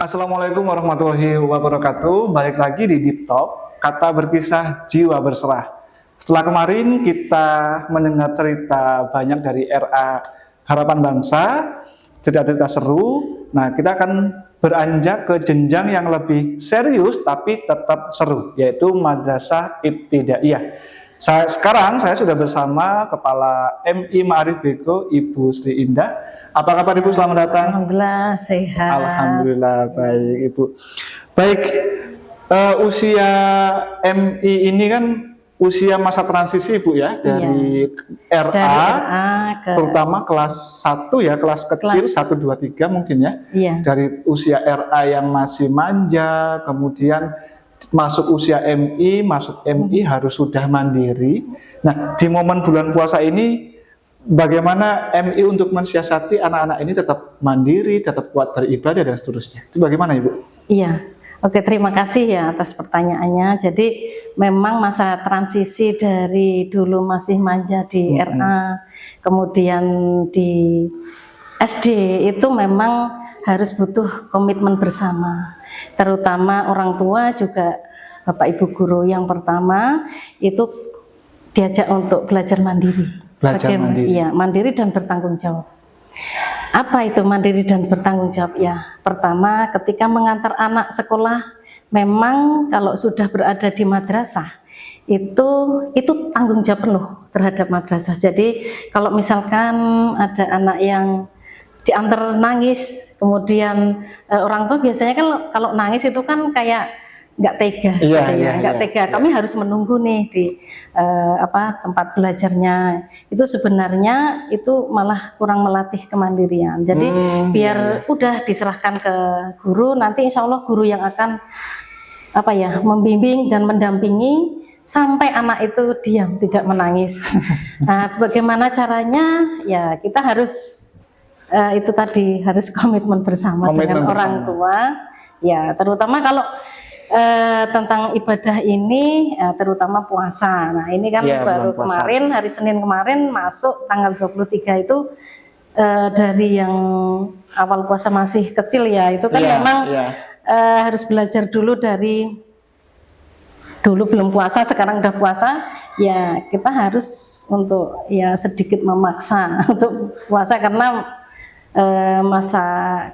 Assalamualaikum warahmatullahi wabarakatuh. Balik lagi di Deep Talk, kata berkisah jiwa berserah. Setelah kemarin kita mendengar cerita banyak dari RA Harapan Bangsa, cerita-cerita seru. Nah, kita akan beranjak ke jenjang yang lebih serius tapi tetap seru, yaitu Madrasah Ibtidaiyah. Sekarang saya sudah bersama Kepala MI Ma'arif Beko, Ibu Sri Indah. Apa kabar Ibu? Selamat datang. Alhamdulillah sehat. Alhamdulillah baik Ibu. Baik, usia MI ini kan usia masa transisi Ibu ya, dari RA ke terutama kelas 1 ya, kelas kecil 1, 2, 3 mungkin ya. Iya. Dari usia RA yang masih manja, kemudian masuk usia MI, masuk MI harus sudah mandiri. Nah, di momen bulan puasa ini bagaimana MI untuk mensiasati anak-anak ini tetap mandiri, tetap kuat beribadah dan seterusnya. Itu bagaimana Ibu? Iya. Oke, terima kasih ya atas pertanyaannya. Jadi memang masa transisi dari dulu masih manja di RA, kemudian di SD itu memang harus butuh komitmen bersama. Terutama orang tua juga Bapak Ibu guru. Yang pertama itu diajak untuk belajar mandiri. Mandiri. Iya, mandiri dan bertanggung jawab. Apa itu mandiri dan bertanggung jawab? Ya, pertama ketika mengantar anak sekolah, memang kalau sudah berada di madrasah itu tanggung jawab penuh terhadap madrasah. Jadi kalau misalkan ada anak yang diantar nangis, kemudian orang tua biasanya kan kalau nangis itu kan kayak nggak tega, nggak tega. Kami harus menunggu nih di tempat belajarnya. Itu sebenarnya itu malah kurang melatih kemandirian. Jadi biar udah diserahkan ke guru, nanti insya Allah guru yang akan membimbing dan mendampingi sampai anak itu diam, tidak menangis. Nah, bagaimana caranya? Ya kita harus itu tadi harus komitmen bersama dengan orang tua. Ya terutama kalau tentang ibadah ini, terutama puasa. Nah ini kan baru kemarin, hari Senin kemarin masuk tanggal 23 itu dari yang awal puasa masih kecil ya, itu kan memang harus belajar dulu dari dulu belum puasa, sekarang udah puasa, ya kita harus untuk ya sedikit memaksa untuk puasa karena masa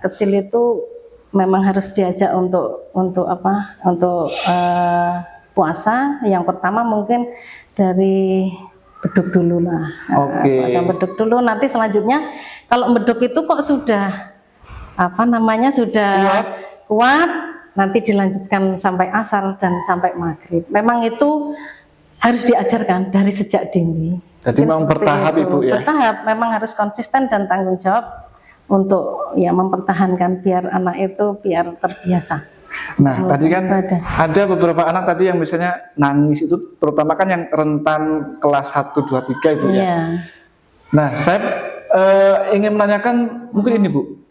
kecil itu memang harus diajak untuk puasa. Yang pertama mungkin dari beduk dulu lah. Puasa beduk dulu. Nanti selanjutnya kalau beduk itu kok sudah sudah kuat, nanti dilanjutkan sampai asar dan sampai maghrib. Memang itu harus diajarkan dari sejak dini. Jadi memang bertahap Ibu ya. Bertahap, memang harus konsisten dan tanggung jawab untuk ya mempertahankan biar anak itu biar terbiasa. Nah, tadi kan ada beberapa anak tadi yang misalnya nangis itu, terutama kan yang rentan kelas 1, 2, 3 Ibu ya. Nah, saya ingin menanyakan mungkin ini Bu,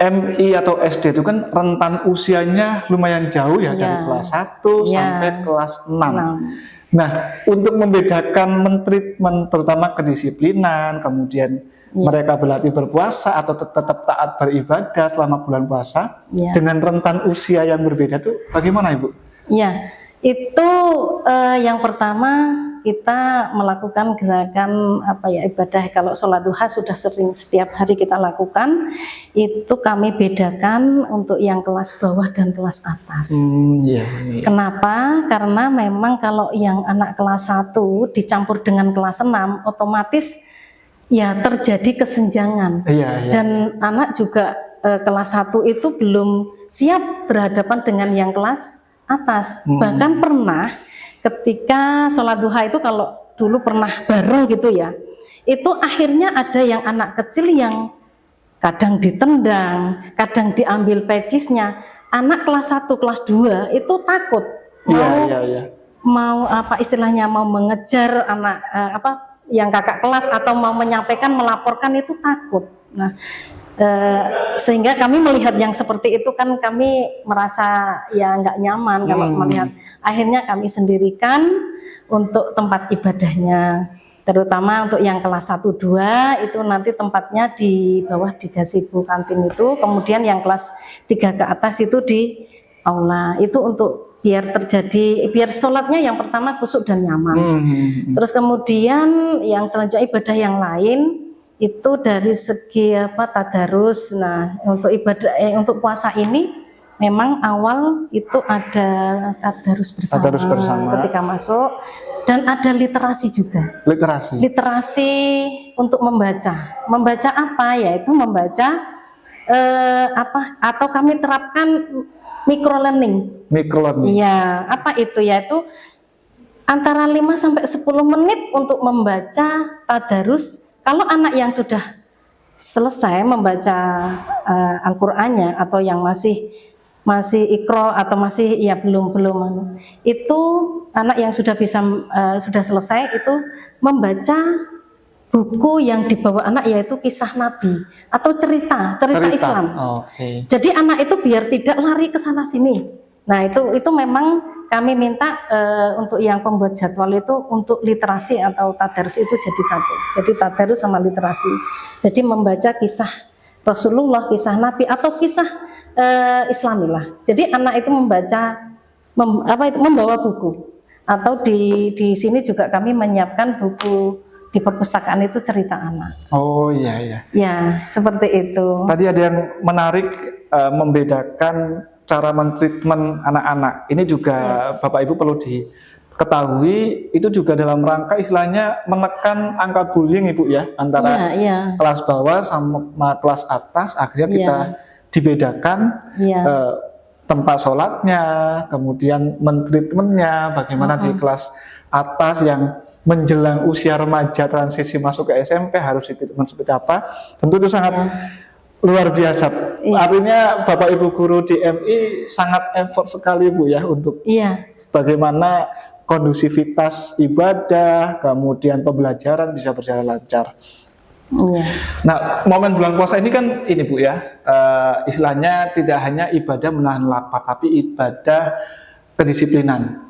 MI atau SD itu kan rentan usianya lumayan jauh ya, dari kelas 1 sampai kelas 6. Nah, untuk membedakan mentreatment terutama kedisiplinan, kemudian mereka berlatih berpuasa atau tetap taat beribadah selama bulan puasa dengan rentan usia yang berbeda itu bagaimana Ibu? Ya, itu yang pertama kita melakukan gerakan ibadah. Kalau sholat duha sudah sering setiap hari kita lakukan, itu kami bedakan untuk yang kelas bawah dan kelas atas. Kenapa? Karena memang kalau yang anak kelas 1 dicampur dengan kelas 6 otomatis ya terjadi kesenjangan. Dan anak juga kelas 1 itu belum siap berhadapan dengan yang kelas atas. Bahkan pernah ketika sholat duha itu, kalau dulu pernah bareng gitu ya, itu akhirnya ada yang anak kecil yang kadang ditendang, kadang diambil pecisnya. Anak kelas 1, kelas 2 itu takut mau mau mengejar anak yang kakak kelas atau mau menyampaikan, melaporkan, itu takut. Nah, sehingga kami melihat yang seperti itu kan kami merasa ya nggak nyaman kalau melihat. Akhirnya kami sendirikan untuk tempat ibadahnya. terutama untuk yang kelas 1 2 itu nanti tempatnya di bawah di gazebo kantin itu, kemudian yang kelas 3 ke atas itu di aula. Itu untuk biar sholatnya yang pertama khusyuk dan nyaman. Terus kemudian yang selanjutnya ibadah yang lain itu dari segi tadarus. Nah, untuk ibadah untuk puasa ini memang awal itu ada tadarus bersama ketika masuk, dan ada literasi juga. Literasi untuk membaca apa, yaitu membaca atau kami terapkan micro learning. Iya, apa itu? Yaitu antara 5 sampai 10 menit untuk membaca tadarus. Kalau anak yang sudah selesai membaca Al-Qur'annya atau yang masih ikro atau masih belum itu anak yang sudah selesai itu membaca buku yang dibawa anak, yaitu kisah Nabi atau cerita Islam. Jadi anak itu biar tidak lari ke sana sini. Nah, itu memang kami minta untuk yang pembuat jadwal itu untuk literasi atau tadarus itu jadi satu. Jadi tadarus sama literasi. Jadi membaca kisah Rasulullah, kisah Nabi atau kisah Islamilah. Jadi anak itu membawa buku, atau di sini juga kami menyiapkan buku di perpustakaan itu cerita anak. Oh iya. Ya, seperti itu. Tadi ada yang menarik, membedakan cara mentreatment anak-anak. Ini juga Bapak Ibu perlu diketahui, itu juga dalam rangka istilahnya menekan angka bullying Ibu ya, antara kelas bawah sama kelas atas. Akhirnya kita dibedakan tempat sholatnya, kemudian mentreatmentnya, bagaimana di kelas atas yang menjelang usia remaja transisi masuk ke SMP harus ditreatment seperti apa. Tentu itu sangat luar biasa. Artinya Bapak Ibu guru di MI sangat effort sekali Bu ya untuk bagaimana kondusivitas ibadah, kemudian pembelajaran bisa berjalan lancar. Nah, momen bulan puasa ini kan ini Bu ya, istilahnya tidak hanya ibadah menahan lapar, tapi ibadah kedisiplinan.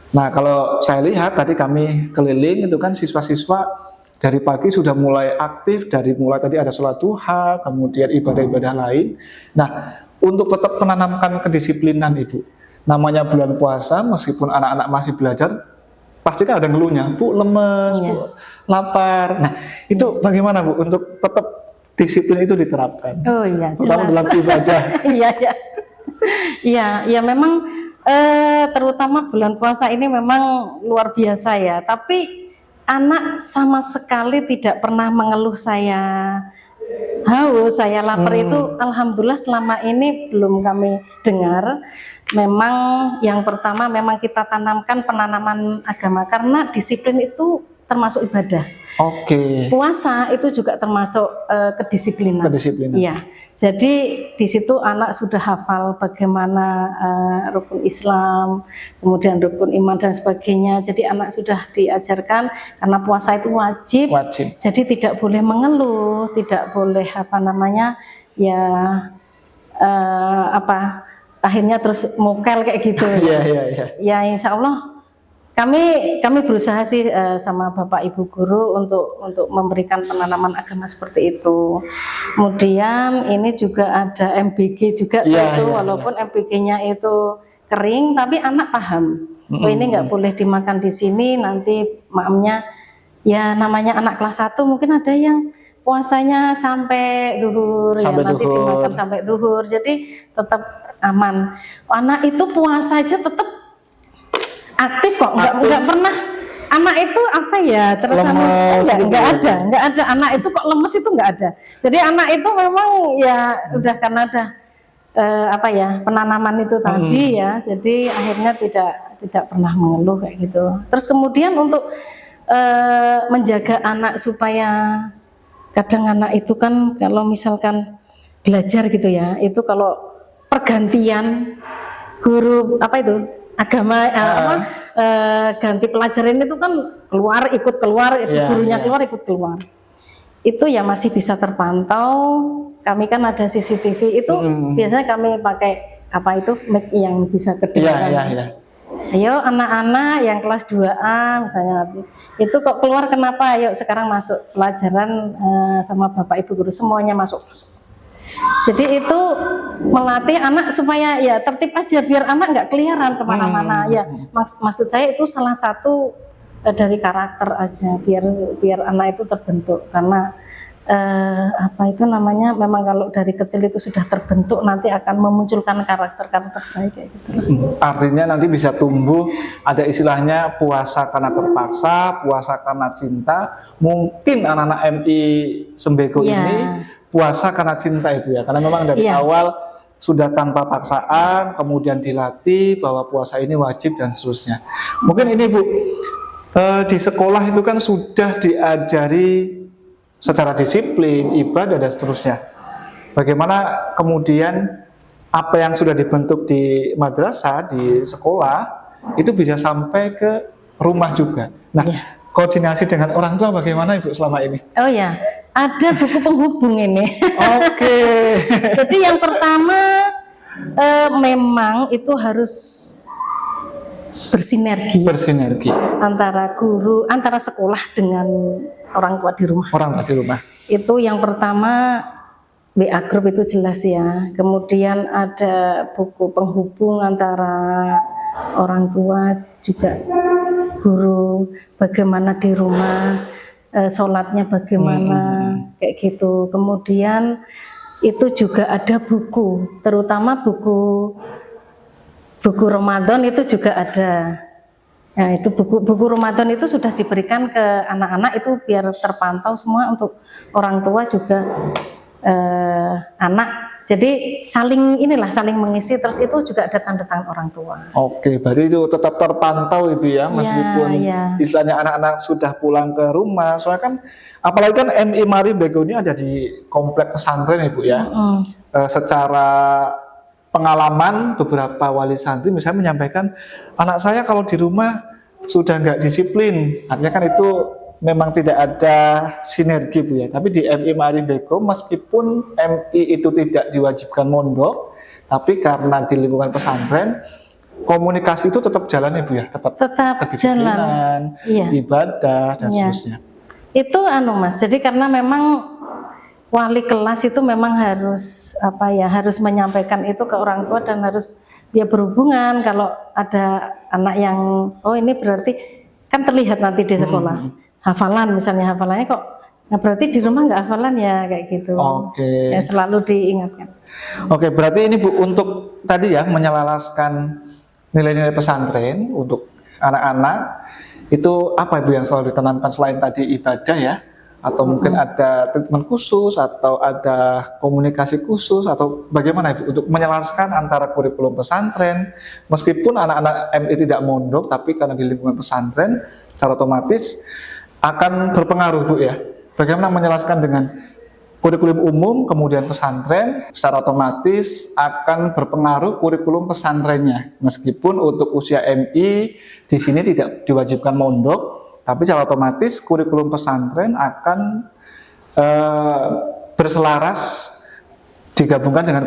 Nah, kalau saya lihat tadi kami keliling itu kan siswa-siswa dari pagi sudah mulai aktif, mulai tadi ada sholat duha, kemudian ibadah-ibadah lain. Nah, untuk tetap menanamkan kedisiplinan Ibu, namanya bulan puasa, meskipun anak-anak masih belajar, pasti kan ada ngeluhnya, Bu lemes, Bu lapar. Nah, itu bagaimana Bu untuk tetap disiplin itu diterapkan? Oh iya, terutama dalam ibadah. Iya, memang terutama bulan puasa ini memang luar biasa ya. Tapi anak sama sekali tidak pernah mengeluh saya haus, saya lapar. Itu alhamdulillah selama ini belum kami dengar. Memang yang pertama memang kita tanamkan penanaman agama, karena disiplin itu termasuk ibadah. Puasa itu juga termasuk kedisiplinan. Iya. Jadi di situ anak sudah hafal bagaimana rukun Islam, kemudian rukun iman dan sebagainya. Jadi anak sudah diajarkan, karena puasa itu wajib. Jadi tidak boleh mengeluh, tidak boleh akhirnya terus mokel kayak gitu. Ya insya Allah kami berusaha sih sama Bapak Ibu guru untuk memberikan penanaman agama seperti itu. Kemudian ini juga ada MBG juga walaupun MBG-nya itu kering, tapi anak paham. Ini nggak boleh dimakan di sini, nanti maamnya ya namanya anak kelas 1 mungkin ada yang puasanya sampai duhur, nanti dimakan sampai duhur. Jadi tetap aman. Anak itu puasa aja tetap aktif kok, nggak pernah anak itu nggak ada anak itu kok lemes, itu nggak ada. Jadi anak itu memang ya udah karena ada penanaman itu tadi ya, jadi akhirnya tidak pernah mengeluh kayak gitu. Terus kemudian untuk menjaga anak supaya kadang anak itu kan kalau misalkan belajar gitu ya, itu kalau pergantian guru agama ganti pelajaran itu kan ikut keluar, gurunya keluar ikut keluar. Itu ya masih bisa terpantau. Kami kan ada CCTV itu biasanya kami pakai mic yang bisa kedengaran. ayo anak-anak yang kelas 2A misalnya, itu kok keluar kenapa, ayo sekarang masuk pelajaran sama Bapak Ibu guru, semuanya masuk. Jadi itu melatih anak supaya ya tertib aja, biar anak nggak keliaran kemana-mana. Ya maksud saya itu salah satu dari karakter aja, biar anak itu terbentuk, karena apa itu namanya, memang kalau dari kecil itu sudah terbentuk nanti akan memunculkan karakter-karakter baik kayak gitu. Artinya nanti bisa tumbuh, ada istilahnya puasa karena terpaksa, puasa karena cinta. Mungkin anak-anak MI Sembego ini puasa karena cinta Ibu ya, karena memang dari awal sudah tanpa paksaan, kemudian dilatih bahwa puasa ini wajib dan seterusnya. Mungkin ini Bu, di sekolah itu kan sudah diajari secara disiplin, ibadah dan seterusnya. Bagaimana kemudian apa yang sudah dibentuk di madrasah, di sekolah, itu bisa sampai ke rumah juga. Nah, koordinasi dengan orang tua bagaimana Ibu selama ini? Oh ya, ada buku penghubung ini. Oke. Jadi yang pertama memang itu harus bersinergi antara guru, antara sekolah dengan orang tua di rumah. Orang tua di rumah. Itu yang pertama, WA group itu jelas ya. Kemudian ada buku penghubung antara orang tua juga guru, bagaimana di rumah, sholatnya bagaimana, kayak gitu. Kemudian itu juga ada buku, terutama buku Ramadan itu juga ada. Nah, itu buku Ramadan itu sudah diberikan ke anak-anak itu biar terpantau semua, untuk orang tua juga anak. Jadi saling mengisi, terus itu juga ada tanda tangan orang tua. Oke, berarti itu tetap terpantau Ibu ya, meskipun istilahnya anak-anak sudah pulang ke rumah. Soalnya kan apalagi kan MI Mari Sembego ini ada di komplek pesantren Ibu ya. Secara pengalaman beberapa wali santri misalnya menyampaikan, anak saya kalau di rumah sudah nggak disiplin, artinya kan itu memang tidak ada sinergi Bu ya. Tapi di MI Mari Sembego meskipun MI itu tidak diwajibkan mondok, tapi karena di lingkungan pesantren komunikasi itu tetap jalan Ibu ya, tetap kedisiplinan, ibadah dan seterusnya. Itu Mas, jadi karena memang wali kelas itu memang harus harus menyampaikan itu ke orang tua, dan harus dia berhubungan. Kalau ada anak yang ini berarti kan terlihat nanti di sekolah hafalan, misalnya hafalannya kok berarti di rumah nggak hafalan ya, kayak gitu. Ya selalu diingatkan. Berarti ini Bu, untuk tadi ya menyelaraskan nilai-nilai pesantren untuk anak-anak, itu apa Ibu yang selalu ditanamkan selain tadi ibadah ya? Atau mungkin ada treatment khusus, atau ada komunikasi khusus, atau bagaimana Ibu untuk menyelaraskan antara kurikulum pesantren, meskipun anak-anak MI tidak mondok, tapi karena di lingkungan pesantren secara otomatis akan berpengaruh Bu ya. Bagaimana menyelaraskan dengan kurikulum umum kemudian pesantren, secara otomatis akan berpengaruh kurikulum pesantrennya, meskipun untuk usia MI di sini tidak diwajibkan mondok, tapi secara otomatis kurikulum pesantren akan berselaras digabungkan dengan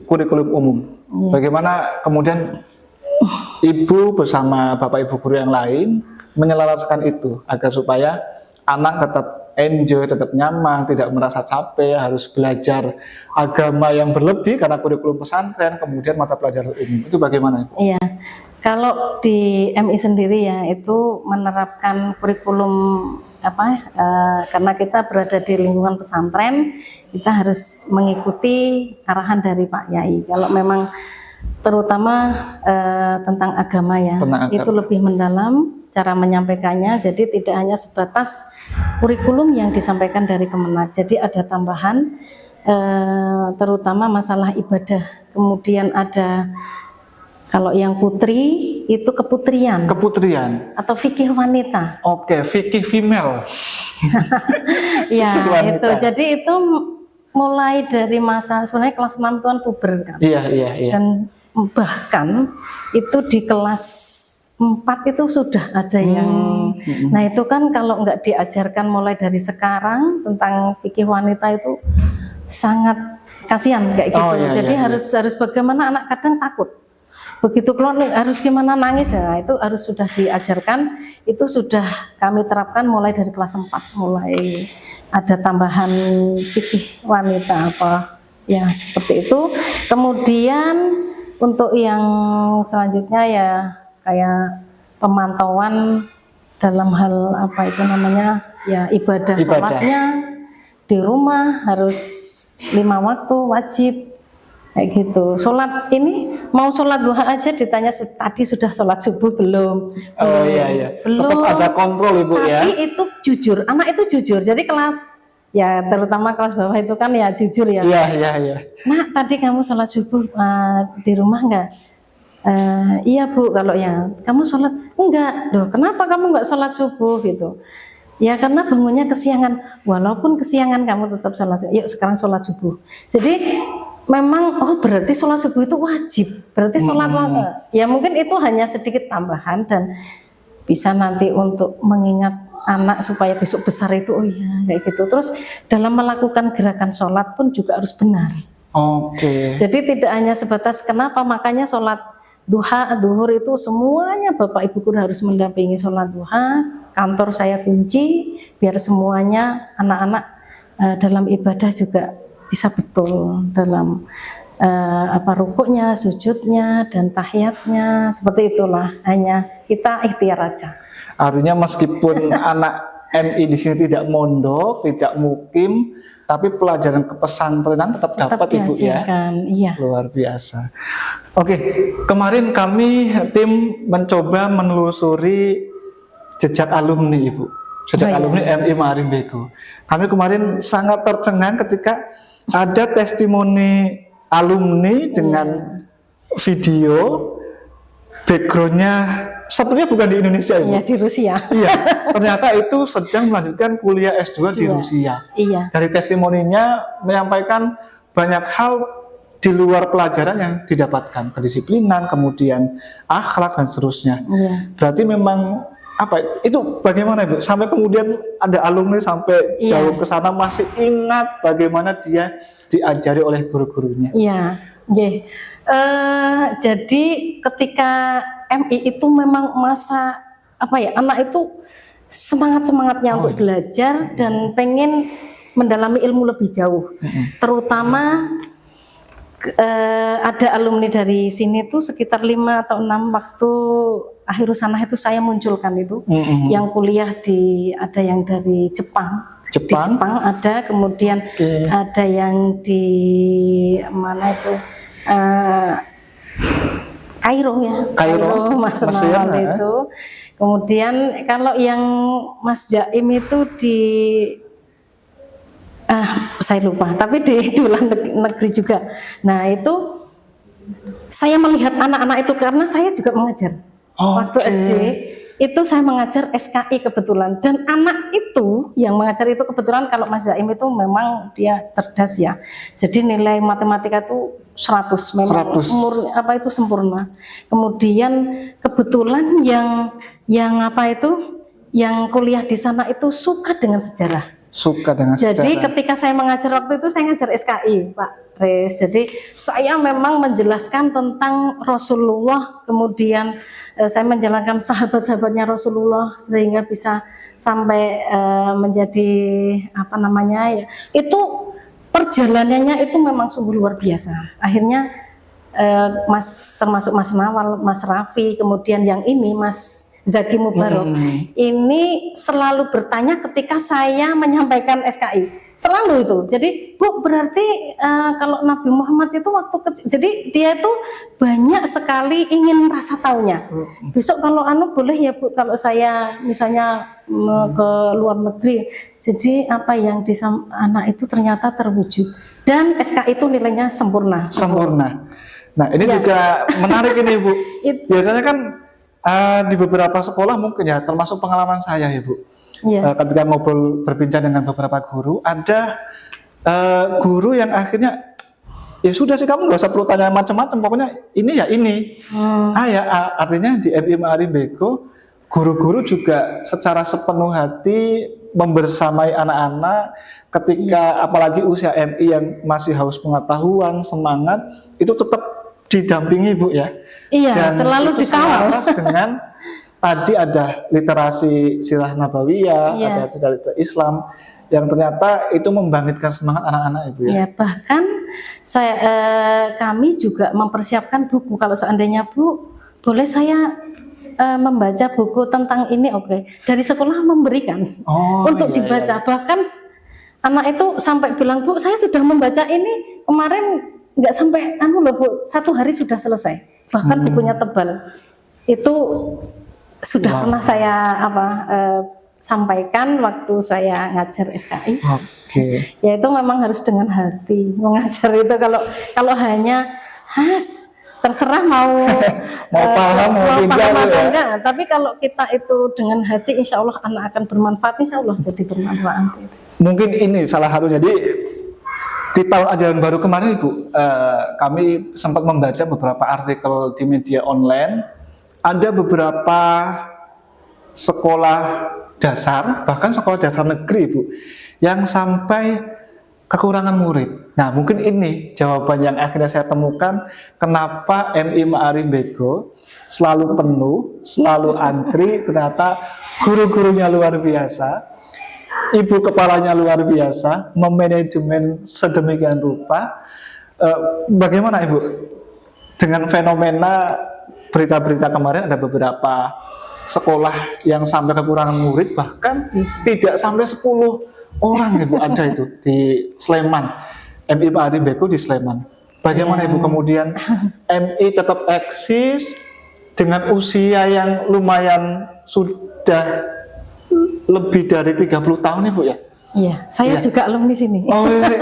kurikulum umum. Bagaimana kemudian Ibu bersama Bapak Ibu guru yang lain menyelaraskan itu agar supaya anak tetap enjoy, tetap nyaman, tidak merasa capek, harus belajar agama yang berlebih karena kurikulum pesantren, kemudian mata pelajaran umum. Itu bagaimana? Iya. Kalau di MI sendiri ya itu menerapkan kurikulum karena kita berada di lingkungan pesantren, kita harus mengikuti arahan dari Pak Yai. Kalau memang terutama tentang agama ya, itu lebih mendalam cara menyampaikannya. Jadi tidak hanya sebatas kurikulum yang disampaikan dari Kemenak. Jadi ada tambahan, terutama masalah ibadah. Kemudian ada, kalau yang putri itu keputrian atau fikih wanita. Fikih female. Ya itu, jadi itu mulai dari masa sebenarnya kelas 6 itu kan puber kan. Iya. Dan bahkan itu di kelas 4 itu sudah ada yang nah itu kan kalau nggak diajarkan mulai dari sekarang tentang fikih wanita itu sangat kasihan kayak gitu. Jadi harus bagaimana, anak kadang takut begitu keluar harus gimana nangis, nah itu harus sudah diajarkan, itu sudah kami terapkan mulai dari kelas 4, mulai ada tambahan fikih wanita apa ya seperti itu. Kemudian untuk yang selanjutnya ya kayak pemantauan dalam hal apa itu namanya ya ibadah. Sholatnya di rumah harus 5 waktu wajib kayak gitu. Sholat ini mau sholat duha aja ditanya tadi sudah sholat subuh belum? Oh iya. Belum. Tetap ada kontrol Ibu ya. Tapi itu jujur, anak itu jujur. Jadi kelas ya terutama kelas bawah itu kan ya jujur ya. Iya. Nah tadi kamu sholat subuh di rumah enggak? Iya Bu, kalau ya kamu sholat enggak, loh kenapa kamu enggak sholat subuh gitu? Ya karena bangunnya kesiangan, walaupun kesiangan kamu tetap sholat. Yuk sekarang sholat subuh. Jadi memang berarti sholat subuh itu wajib, berarti sholat ya mungkin itu hanya sedikit tambahan dan bisa nanti untuk mengingat anak supaya besok besar itu oh iya kayak gitu. Terus dalam melakukan gerakan sholat pun juga harus benar. Oke. Jadi tidak hanya sebatas kenapa makanya sholat duha, duhur itu semuanya Bapak Ibu guru harus mendampingi sholat duha. Kantor saya kunci biar semuanya anak-anak dalam ibadah juga bisa betul dalam rukuknya, sujudnya, dan tahiyatnya seperti itulah. Hanya kita ikhtiar aja. Artinya meskipun anak MI di sini tidak mondok, tidak mukim, tapi pelajaran kepesantrenan tetap dapat Ibu ya. Iya. Luar biasa. Oke, kemarin kami tim mencoba menelusuri jejak alumni Ibu. Jejak alumni MI Maharim Bego. Kami kemarin sangat tercengang ketika ada testimoni alumni dengan video backgroundnya sepertinya bukan di Indonesia Ibu. Iya, di Rusia. Iya, ternyata itu sedang melanjutkan kuliah S2 di Rusia. Iya. Dari testimoninya menyampaikan banyak hal di luar pelajaran yang didapatkan, kedisiplinan, kemudian akhlak dan seterusnya. Iya. Berarti memang itu bagaimana Ibu? Sampai kemudian ada alumni sampai jauh ke sana masih ingat bagaimana dia diajari oleh guru-gurunya. Iya, jadi ketika MI itu memang masa anak itu semangatnya untuk belajar dan pengen mendalami ilmu lebih jauh. Terutama ada alumni dari sini tuh sekitar 5 atau 6 waktu akhir sanah itu saya munculkan itu yang kuliah ada yang dari Jepang. Di Jepang ada, kemudian ada yang di mana itu Kairo ya, Kairo Mas Nawan itu. Kemudian kalau yang Mas Jaim itu di saya lupa, tapi di luar negeri juga. Nah itu saya melihat anak-anak itu karena saya juga mengajar. Waktu SD itu saya mengajar SKI kebetulan, dan anak itu yang mengajar itu kebetulan kalau Mas Zaim itu memang dia cerdas ya. Jadi nilai matematika itu 100 memang 100. Itu sempurna. Kemudian kebetulan yang kuliah di sana itu suka dengan sejarah. Jadi ketika saya mengajar waktu itu saya ngajar SKI Pak Res. Jadi saya memang menjelaskan tentang Rasulullah, kemudian saya menjalankan sahabat-sahabatnya Rasulullah sehingga bisa sampai menjadi itu perjalanannya itu memang sungguh luar biasa. Akhirnya termasuk Mas Nawal, Mas Raffi, kemudian yang ini Mas Zaki Mubarok ini selalu bertanya ketika saya menyampaikan SKI, selalu itu. Jadi Bu, berarti kalau Nabi Muhammad itu waktu kecil, jadi dia itu banyak sekali ingin rasa taunya. Besok kalau boleh ya Bu, kalau saya misalnya ke luar negeri, jadi apa yang di anak itu ternyata terwujud, dan SKI itu nilainya sempurna. Nah ini juga menarik ini Bu. Biasanya kan di beberapa sekolah mungkin ya, termasuk pengalaman saya ya Bu, ketika ngobrol berbincang dengan beberapa guru, ada guru yang akhirnya ya sudah sih kamu nggak usah perlu tanya macam-macam, pokoknya ini ya ini. Artinya di MI Maharim Bego guru-guru juga secara sepenuh hati membersamai anak-anak ketika apalagi usia MI yang masih haus pengetahuan, semangat, itu tetap didampingi Bu ya. Iya, Dan selalu itu dikawal. selaras dengan tadi ada literasi sirah nabawiyah, Iya. ada cerita Islam yang ternyata itu membangkitkan semangat anak-anak Ibu ya. Ya, bahkan kami juga mempersiapkan buku. Kalau seandainya Bu, boleh saya membaca buku tentang ini, oke. Dari sekolah memberikan untuk iya, dibaca. iya. Bahkan anak itu sampai bilang, Bu, saya sudah membaca ini kemarin nggak sampai loh Bu, 1 hari sudah selesai. Bahkan bukunya tebal. Itu sudah pernah saya sampaikan waktu saya ngajar SKI. Oke. Ya itu memang harus dengan hati mengajar itu. Kalau hanya terserah mau paham mau tidak paham atau ya. enggak, tapi kalau kita itu dengan hati, insya Allah anak akan bermanfaat, insya Allah jadi bermanfaat. Mungkin ini salah satu. Jadi di tahun ajaran baru kemarin Ibu, kami sempat membaca beberapa artikel di media online. Ada beberapa sekolah dasar, bahkan sekolah dasar negeri Ibu, yang sampai kekurangan murid. Nah mungkin ini jawaban yang akhirnya saya temukan kenapa MI Ma'arif Bego selalu penuh, selalu antri. Ternyata guru-gurunya luar biasa, ibu kepalanya luar biasa, memanajemen sedemikian rupa. Bagaimana Ibu dengan fenomena berita-berita kemarin, ada beberapa sekolah yang sampai kekurangan murid, bahkan tidak sampai 10 orang Ibu ada itu di Sleman, MI Ma'arif Bego di Sleman. Bagaimana Ibu kemudian MI tetap eksis dengan usia yang lumayan sudah lebih dari 30 tahun Ibu ya? Iya, saya juga alumni sini. Oh iya,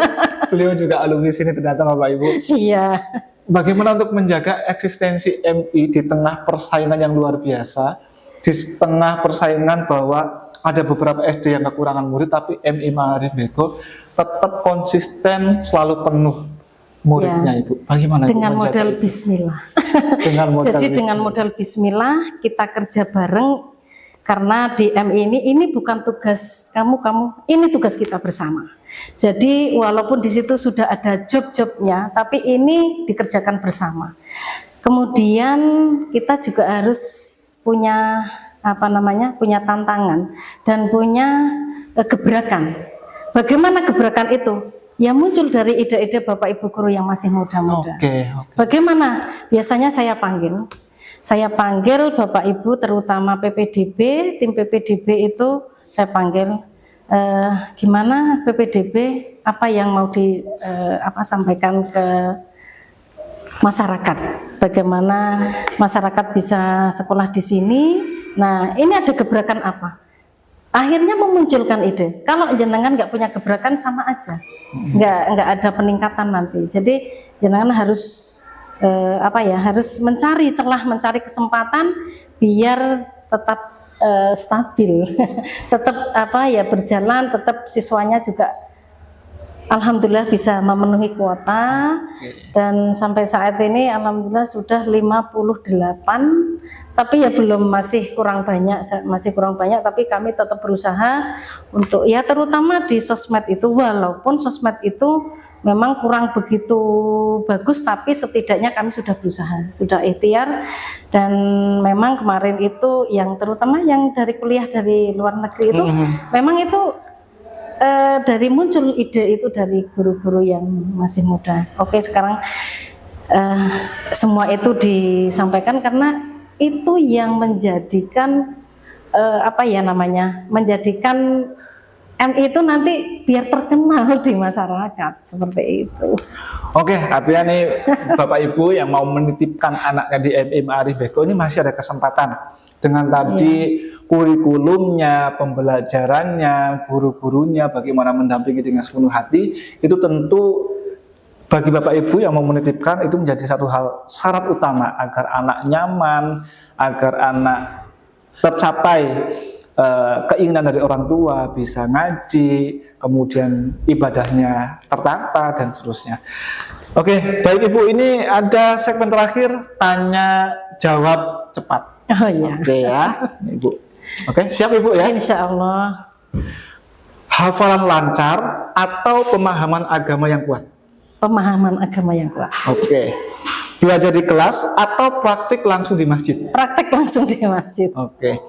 beliau juga alumni sini ternyata Bapak Ibu. Iya. Bagaimana untuk menjaga eksistensi MI di tengah persaingan yang luar biasa, di tengah persaingan bahwa ada beberapa SD yang kekurangan murid, tapi MI Ma'arif Bego tetap konsisten selalu penuh muridnya Ibu. Bagaimana dengan Ibu model itu? Bismillah. Dengan model Jadi bismillah. dengan model Bismillah kita kerja bareng, karena di MI ini bukan tugas kamu, ini tugas kita bersama. Jadi walaupun di situ sudah ada job-jobnya, tapi ini dikerjakan bersama. Kemudian kita juga harus punya punya tantangan dan punya gebrakan. Bagaimana gebrakan itu? Ya muncul dari ide-ide Bapak Ibu guru yang masih muda-muda. Oke. Bagaimana? Biasanya saya panggil Bapak Ibu, terutama PPDB, tim PPDB itu saya panggil. Gimana PPDB, apa yang mau sampaikan ke masyarakat? Bagaimana masyarakat bisa sekolah di sini? Nah, ini ada gebrakan apa? Akhirnya memunculkan ide. Kalau jenengan nggak punya gebrakan, sama aja, nggak ada peningkatan nanti. Jadi jenengan harus harus mencari celah, mencari kesempatan biar tetap stabil, tetap berjalan, tetap siswanya juga alhamdulillah bisa memenuhi kuota. Dan sampai saat ini alhamdulillah sudah 58, tapi ya masih kurang banyak, tapi kami tetap berusaha untuk terutama di sosmed itu, walaupun sosmed itu memang kurang begitu bagus, tapi setidaknya kami sudah berusaha, sudah ikhtiar. Dan memang kemarin itu yang terutama yang dari kuliah dari luar negeri itu memang itu dari muncul ide itu dari guru-guru yang masih muda. Oke, sekarang semua itu disampaikan karena itu yang menjadikan menjadikan MI itu nanti biar terkenal di masyarakat, seperti itu. Oke, artinya nih Bapak Ibu yang mau menitipkan anaknya di MI Ma'arif Bego ini masih ada kesempatan. Dengan tadi kurikulumnya, pembelajarannya, guru-gurunya, bagaimana mendampingi dengan sepenuh hati, itu tentu bagi Bapak Ibu yang mau menitipkan itu menjadi satu hal syarat utama agar anak nyaman, agar anak tercapai keinginan dari orang tua, bisa ngaji, kemudian ibadahnya tertata dan seterusnya. Oke, baik Ibu, ini ada segmen terakhir tanya jawab cepat. Oh iya. Oke ya, Ibu. Oke, siap Ibu ya? Insya Allah. Hafalan lancar atau pemahaman agama yang kuat? Pemahaman agama yang kuat. Oke. Belajar di kelas atau praktik langsung di masjid? Praktek langsung di masjid. Oke.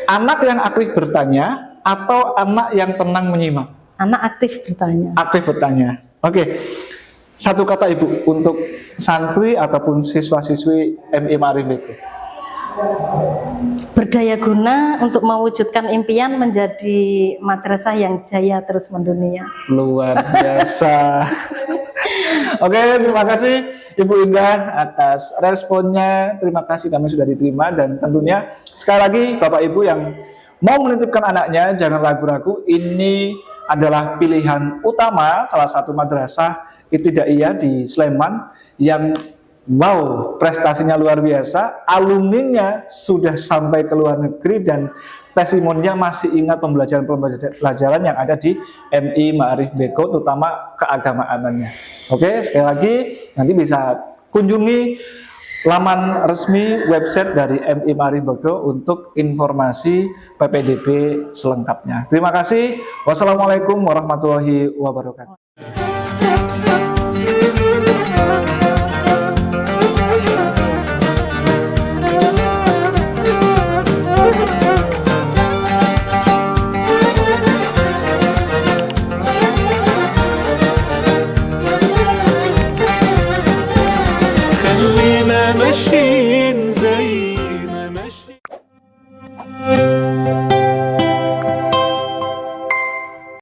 Anak yang aktif bertanya atau anak yang tenang menyimak? Anak aktif bertanya. Aktif bertanya. Oke. Satu kata Ibu untuk santri ataupun siswa-siswi MI Ma'arif Beko. Berdaya guna untuk mewujudkan impian menjadi madrasah yang jaya terus mendunia. Luar biasa. Oke, terima kasih Ibu Indah atas responnya. Terima kasih kami sudah diterima, dan tentunya sekali lagi Bapak Ibu yang mau menitipkan anaknya jangan ragu-ragu, ini adalah pilihan utama salah satu madrasah ibtidaiyah di Sleman yang wow, prestasinya luar biasa, alumninya sudah sampai ke luar negeri dan testimoninya masih ingat pembelajaran yang ada di MI Ma'arif Beko, terutama keagamaannya. Oke, sekali lagi nanti bisa kunjungi laman resmi website dari MI Ma'arif Beko untuk informasi PPDB selengkapnya. Terima kasih. Wassalamualaikum warahmatullahi wabarakatuh.